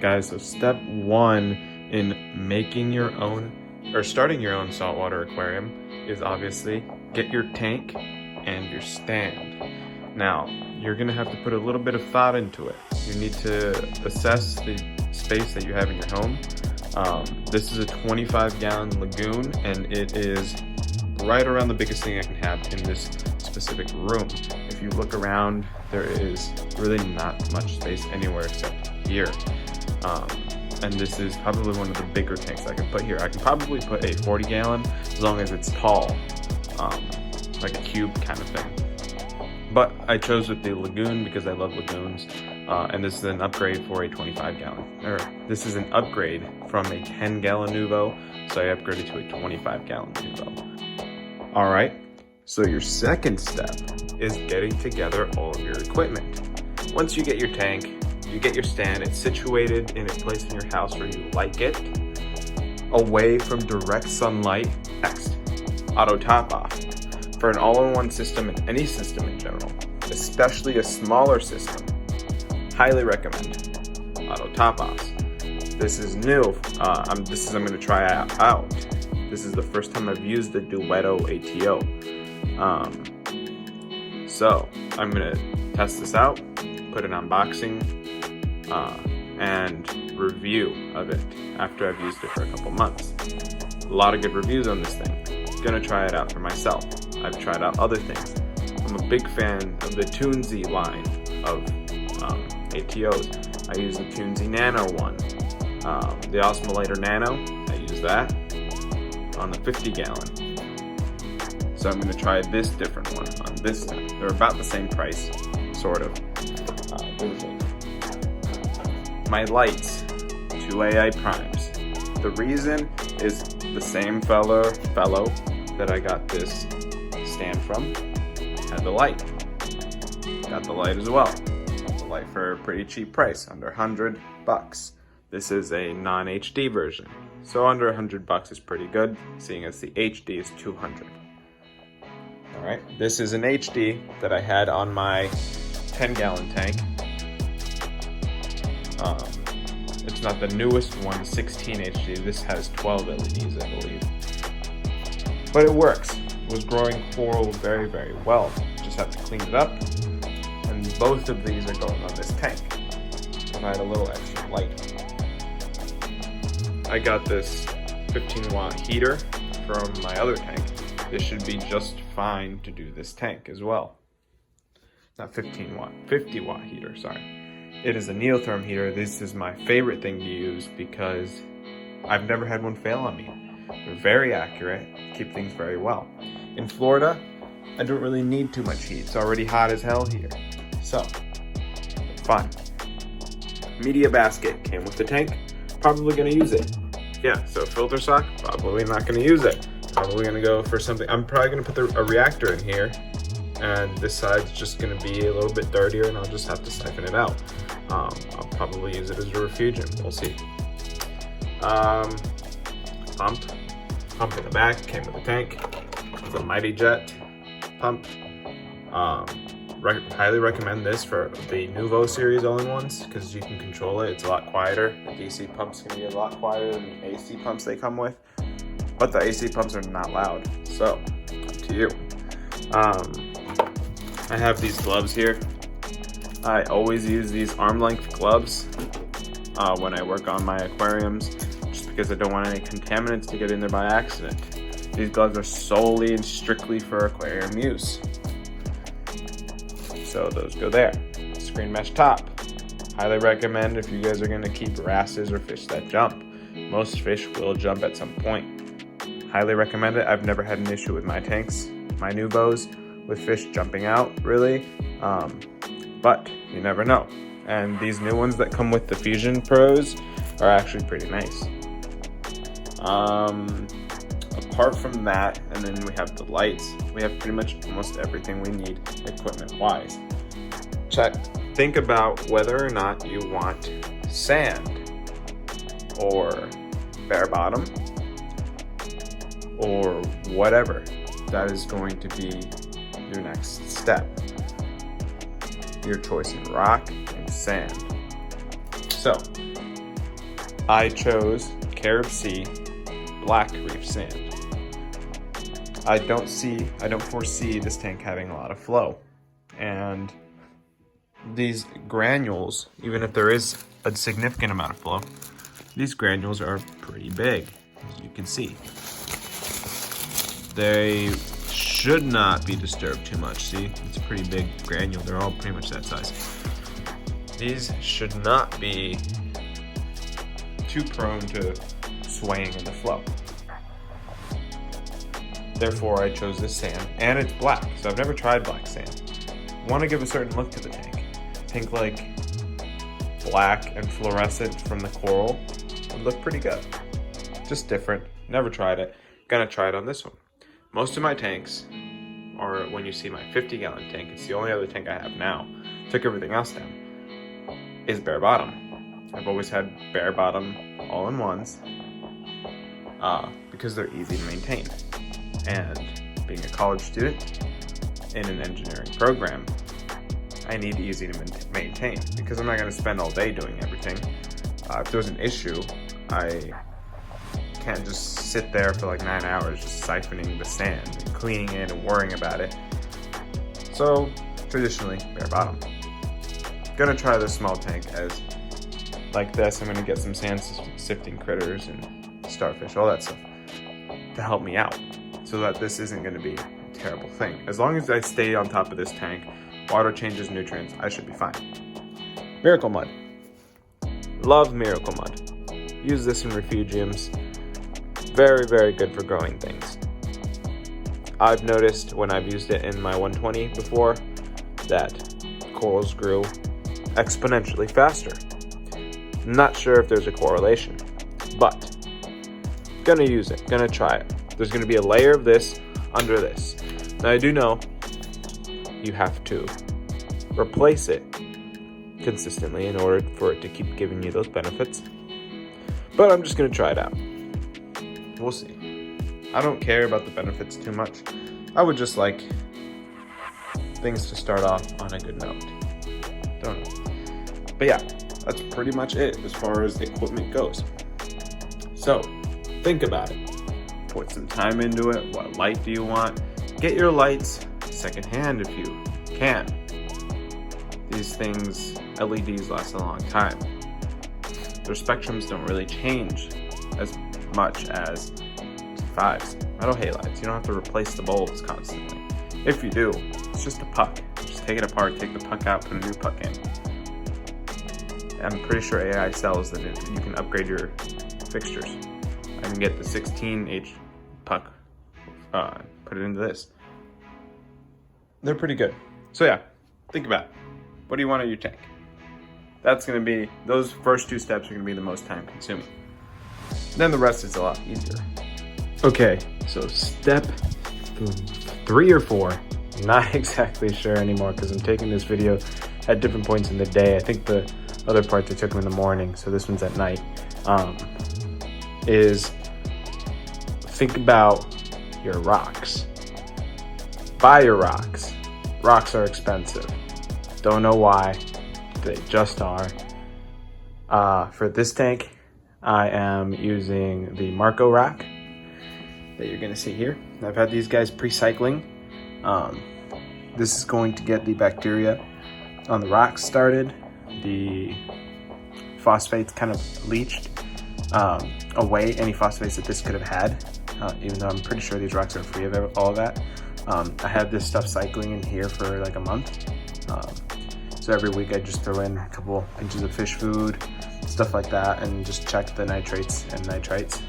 guys, so step one in making your own or starting your own saltwater aquarium is obviously get your tank and your stand. Now, you're gonna have to put a little bit of thought into it. You need to assess the space that you have in your home. This is a 25-gallon lagoon, and it is right around the biggest thing I can have in this specific room. If you look around, there is really not much space anywhere except here. And this is probably one of the bigger tanks I can put here. I can probably put a 40-gallon as long as it's tall, like a cube kind of thing. But I chose with the lagoon because I love lagoons, and this is an upgrade for a 25-gallon. Or this is an upgrade from a 10-gallon Nuvo, so I upgraded to a 25-gallon Nuvo. All right, so your second step is getting together all of your equipment. Once you get your tank, you get your stand, it's situated in a place in your house where you like it, away from direct sunlight. Next, auto top off. For an all-in-one system and any system in general, especially a smaller system, highly recommend auto top offs. This is new. I'm going to try out. This is the first time I've used the Duetto ATO. So I'm going to test this out, put an unboxing and review of it after I've used it for a couple months. A lot of good reviews on this thing. Gonna try it out for myself. I've tried out other things. I'm a big fan of the Toonsy line of ATOs. I use the Toonsy Nano one. The Osmolator Nano, I use that on the 50-gallon. So I'm gonna try this different one on this one. They're about the same price, sort of. My lights, 2 AI primes. The reason is the same fellow that I got this stand from had the light. Got the light as well. Got the light for a pretty cheap price, under $100. This is a non-HD version, so under $100 is pretty good, seeing as the HD is $200. All right, this is an HD that I had on my 10-gallon tank. It's not the newest one, 16 HD. This has 12 LEDs, I believe. But it works. It was growing coral very, very well. Just have to clean it up. And both of these are going on this tank. Provide a little extra light. I got this 15-watt heater from my other tank. This should be just fine to do this tank as well. Not 15-watt, 50-watt heater, sorry. It is a neotherm heater. This is my favorite thing to use because I've never had one fail on me. They're very accurate, keep things very well. In Florida, I don't really need too much heat. It's already hot as hell here. So, fun. Media basket came with the tank. Probably gonna use it. Yeah, so filter sock, probably not gonna use it. Probably gonna go for something. I'm probably gonna put a reactor in here, and this side's just gonna be a little bit dirtier, and I'll just have to siphon it out. I'll probably use it as a refugium, we'll see. Pump in the back, came with the tank. It's a Mighty Jet pump. Highly recommend this for the Nuvo series all-in-ones because you can control it. It's a lot quieter. The DC pumps can be a lot quieter than the AC pumps they come with, but the AC pumps are not loud, so up to you. I have these gloves here. I always use these arm-length gloves when I work on my aquariums, just because I don't want any contaminants to get in there by accident. These gloves are solely and strictly for aquarium use. So those go there. Screen mesh top. Highly recommend if you guys are going to keep wrasses or fish that jump. Most fish will jump at some point. Highly recommend it. I've never had an issue with my tanks, my Nuvos, with fish jumping out, really. But you never know. And these new ones that come with the Fusion Pros are actually pretty nice. Apart from that, and then we have the lights, we have pretty much almost everything we need equipment-wise. Think about whether or not you want sand or bare bottom or whatever. That is going to be your next step. Your choice in rock and sand. So, I chose Carib Sea black reef sand. I don't foresee this tank having a lot of flow. And these granules, even if there is a significant amount of flow, these granules are pretty big, as you can see. They should not be disturbed too much. See, it's a pretty big granule. They're all pretty much that size. These should not be too prone to swaying in the flow. Therefore, I chose this sand, and it's black, so I've never tried black sand. Want to give a certain look to the tank. Think like black and fluorescent from the coral would look pretty good. Just different. Never tried it. Gonna try it on this one. Most of my tanks are, when you see my 50-gallon tank, it's the only other tank I have now. Took everything else down. Is bare bottom. I've always had bare bottom all-in-ones because they're easy to maintain. And being a college student in an engineering program, I need easy to maintain because I'm not going to spend all day doing everything. If there's an issue, I can't just sit there for like 9 hours just siphoning the sand and cleaning it and worrying about it. So traditionally, bare bottom. Gonna try this small tank as like this. I'm gonna get some sand sifting critters and starfish, all that stuff to help me out so that this isn't gonna be a terrible thing. As long as I stay on top of this tank, water changes nutrients, I should be fine. Miracle Mud. Love Miracle Mud. Use this in refugiums. Very, very good for growing things. I've noticed when I've used it in my 120 before that corals grew exponentially faster. Not sure if there's a correlation, but gonna use it, gonna try it. There's gonna be a layer of this under this. Now I do know you have to replace it consistently in order for it to keep giving you those benefits. But I'm just gonna try it out. We'll see. I don't care about the benefits too much. I would just like things to start off on a good note. Don't know. But yeah, that's pretty much it as far as equipment goes. So, think about it. Put some time into it. What light do you want? Get your lights secondhand if you can. These things, LEDs last a long time. Their spectrums don't really change as much as T5s. Metal halides, you don't have to replace the bulbs constantly. If you do, it's just a puck. Just take it apart, take the puck out, put a new puck in. I'm pretty sure AI sells that you can upgrade your fixtures. I can get the 16H puck, put it into this. They're pretty good. So yeah, think about it. What do you want in your tank? That's gonna be, those first two steps are gonna be the most time consuming. Then the rest is a lot easier. Okay, so step 3 or 4, not exactly sure anymore because I'm taking this video at different points in the day. I think the other parts I took them in the morning, so this one's at night. Is think about your rocks. Buy your rocks. Rocks are expensive. Don't know why, they just are. For this tank, I am using the Marco rock that you're gonna see here. I've had these guys pre-cycling. This is going to get the bacteria on the rocks started, the phosphates kind of leached away, any phosphates that this could have had, even though I'm pretty sure these rocks are free of all of that. I had this stuff cycling in here for like a month. So every week I just throw in a couple inches of fish food, stuff like that, and just check the nitrates and nitrites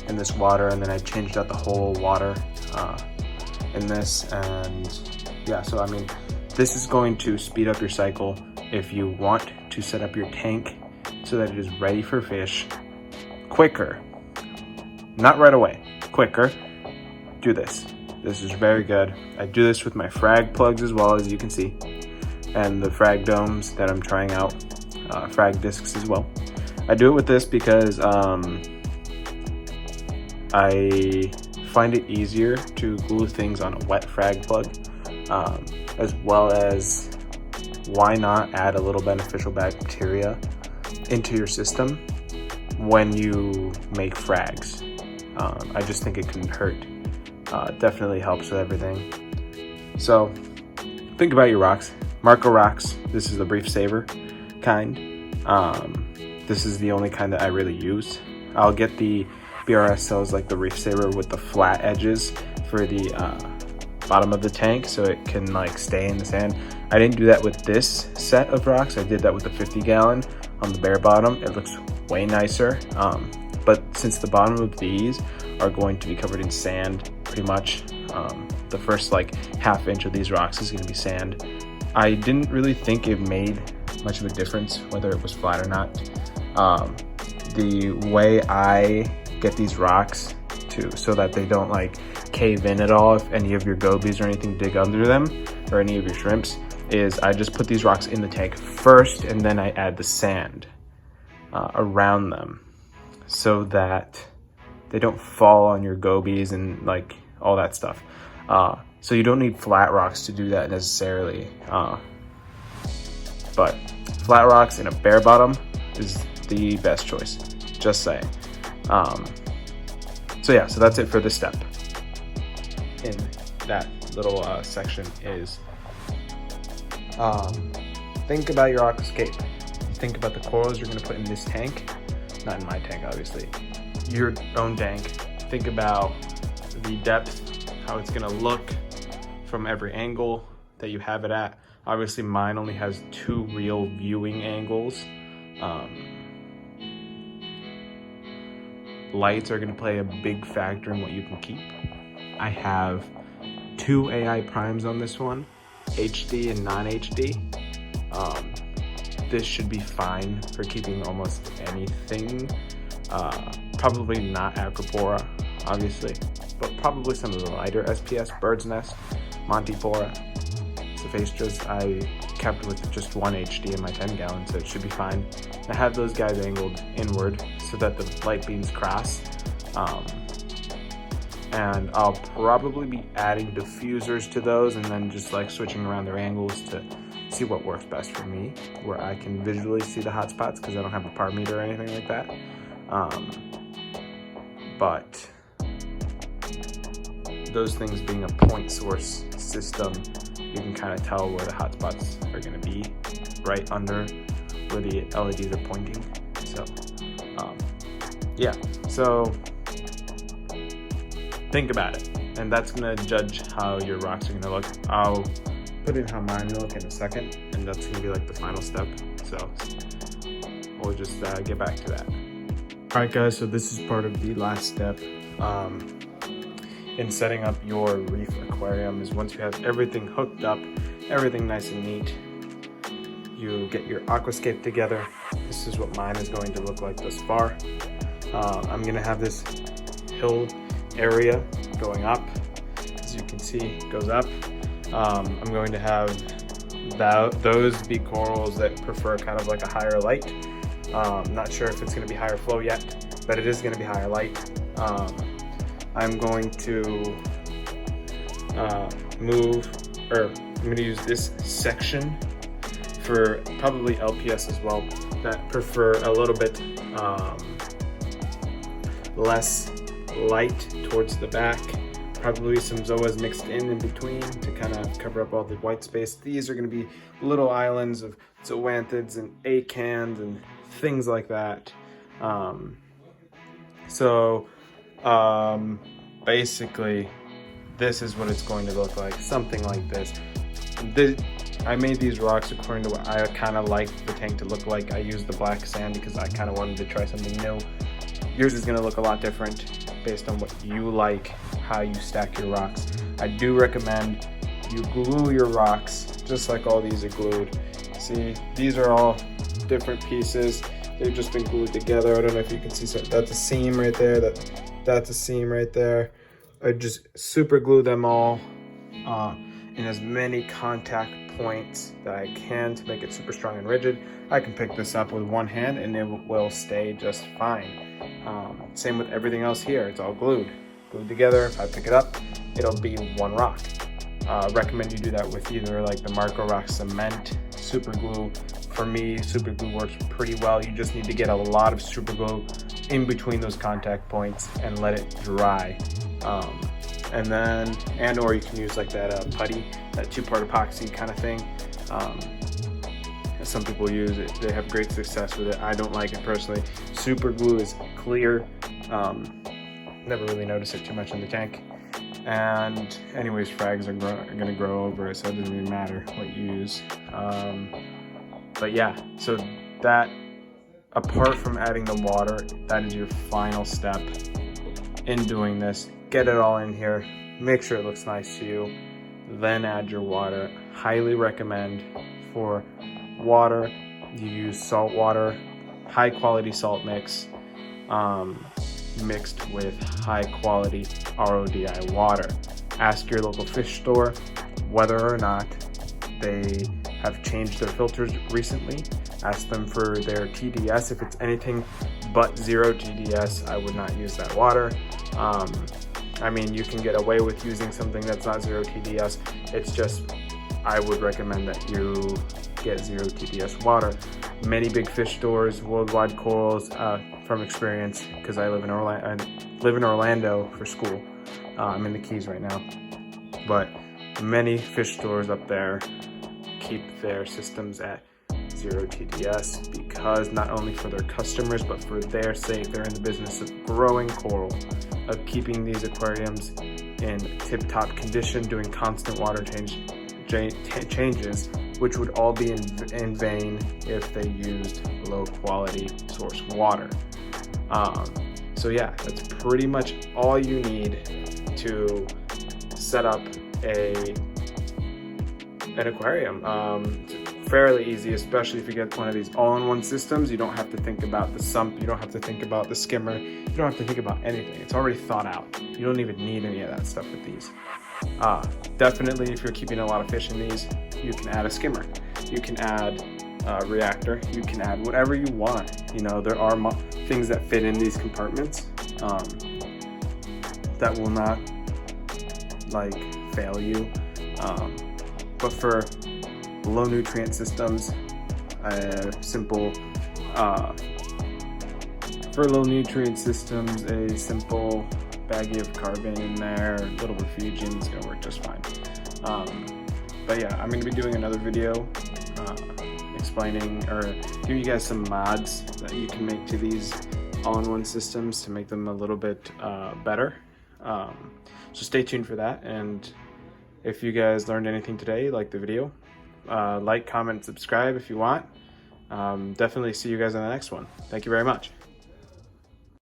in this water. And then I changed out the whole water in this. And yeah, so I mean, this is going to speed up your cycle if you want to set up your tank so that it is ready for fish quicker. Not right away, quicker. Do this. This is very good. I do this with my frag plugs as well, as you can see, and the frag domes that I'm trying out, frag discs as well. I do it with this because I find it easier to glue things on a wet frag plug, as well as why not add a little beneficial bacteria into your system when you make frags. I just think it couldn't hurt. Definitely helps with everything. So think about your rocks. Marco rocks. This is the Reef Saver kind. This is the only kind that I really use. I'll get the BRS sells like the Reef Saver with the flat edges for the bottom of the tank, so it can like stay in the sand. I didn't do that with this set of rocks. I did that with the 50-gallon on the bare bottom. It looks way nicer. But since the bottom of these are going to be covered in sand pretty much, the first like half inch of these rocks is going to be sand. I didn't really think it made much of a difference whether it was flat or not. The way I get these rocks so that they don't like cave in at all if any of your gobies or anything dig under them, or any of your shrimps, is I just put these rocks in the tank first and then I add the sand around them so that they don't fall on your gobies and like all that stuff. So you don't need flat rocks to do that necessarily, but flat rocks in a bare bottom is the best choice, just saying. So yeah, so that's it for this step. In that little section is think about your aquascape. Think about the corals you're going to put in this tank, not in my tank obviously, your own tank. Think about the depth, how it's going to look from every angle that you have it at. Obviously mine only has 2 real viewing angles. Lights are going to play a big factor in what you can keep. I have 2 AI primes on this one, HD and non-HD. This should be fine for keeping almost anything. Probably not Acropora, obviously, but probably some of the lighter SPS, Bird's Nest, Montipora, Cephastras. I kept with just 1 HD in my 10-gallon, so it should be fine. I have those guys angled inward so that the light beams cross. And I'll probably be adding diffusers to those and then just like switching around their angles to see what works best for me, where I can visually see the hot spots because I don't have a par meter or anything like that. But those things being a point source system, you can kind of tell where the hot spots are going to be right under where the LEDs are pointing. So yeah, so think about it, and that's going to judge how your rocks are going to look. I'll put in how mine look in a second, and that's going to be like the final step, so we'll just get back to that. All right guys, so this is part of the last step in setting up your reef aquarium. Is once you have everything hooked up, everything nice and neat, you get your aquascape together. This is what mine is going to look like thus far. I'm going to have this hill area going up. As you can see, it goes up. I'm going to have those be corals that prefer kind of like a higher light. Not sure if it's going to be higher flow yet, but it is going to be higher light. I'm going to I'm going to use this section for probably LPS as well, that prefer a little bit less light towards the back. Probably some zoas mixed in between to kind of cover up all the white space. These are going to be little islands of zoanthids and acans and things like that. Basically, this is what it's going to look like, something like this. I made these rocks according to what I kind of like the tank to look like. I used the black sand because I kind of wanted to try something new. Yours is going to look a lot different based on what you like, how you stack your rocks. I do recommend you glue your rocks just like all these are glued. See, these are all different pieces. They've just been glued together. I don't know if you can see, so that's a seam right there, that's a seam right there. I just super glue them all in as many contact points that I can to make it super strong and rigid. I can pick this up with one hand and it will stay just fine. Same with everything else here, it's all glued together. If I pick it up, it'll be one rock. Recommend you do that with either like the Marco Rock cement, super glue, For me, super glue works pretty well. You just need to get a lot of super glue in between those contact points and let it dry. Or you can use like that putty, that 2-part epoxy kind of thing. Some people use it, they have great success with it. I don't like it personally. Super glue is clear. Never really notice it too much in the tank. And anyways, frags are gonna grow over it, so it doesn't really matter what you use. But yeah, so that, apart from adding the water, that is your final step in doing this. Get it all in here, make sure it looks nice to you, then add your water. Highly recommend for water, you use salt water, high quality salt mix, mixed with high quality RODI water. Ask your local fish store whether or not they have changed their filters recently. Ask them for their TDS. If it's anything but 0 TDS, I would not use that water. I mean, you can get away with using something that's not 0 TDS. It's just, I would recommend that you get 0 TDS water. Many big fish stores, Worldwide Corals, from experience, because I live in Orlando for school. I'm in the Keys right now, but many fish stores up there keep their systems at 0 TDS because not only for their customers, but for their sake. They're in the business of growing coral, of keeping these aquariums in tip-top condition, doing constant water changes, which would all be in vain if they used low quality source water. So yeah, that's pretty much all you need to set up an aquarium. Fairly easy, especially if you get one of these all-in-one systems. You don't have to think about the sump, you don't have to think about the skimmer, you don't have to think about anything. It's already thought out. You don't even need any of that stuff with these. Definitely, if you're keeping a lot of fish in these, you can add a skimmer, you can add a reactor, you can add whatever you want. You know, there are things that fit in these compartments that will not like fail you. But for low nutrient systems, a simple baggie of carbon in there, a little refugium is gonna work just fine. But yeah, I'm gonna be doing another video explaining or giving you guys some mods that you can make to these all-in-one systems to make them a little bit better. So stay tuned for that, and if you guys learned anything today, like the video, like, comment, subscribe if you want. Definitely see you guys in the next one. Thank you very much.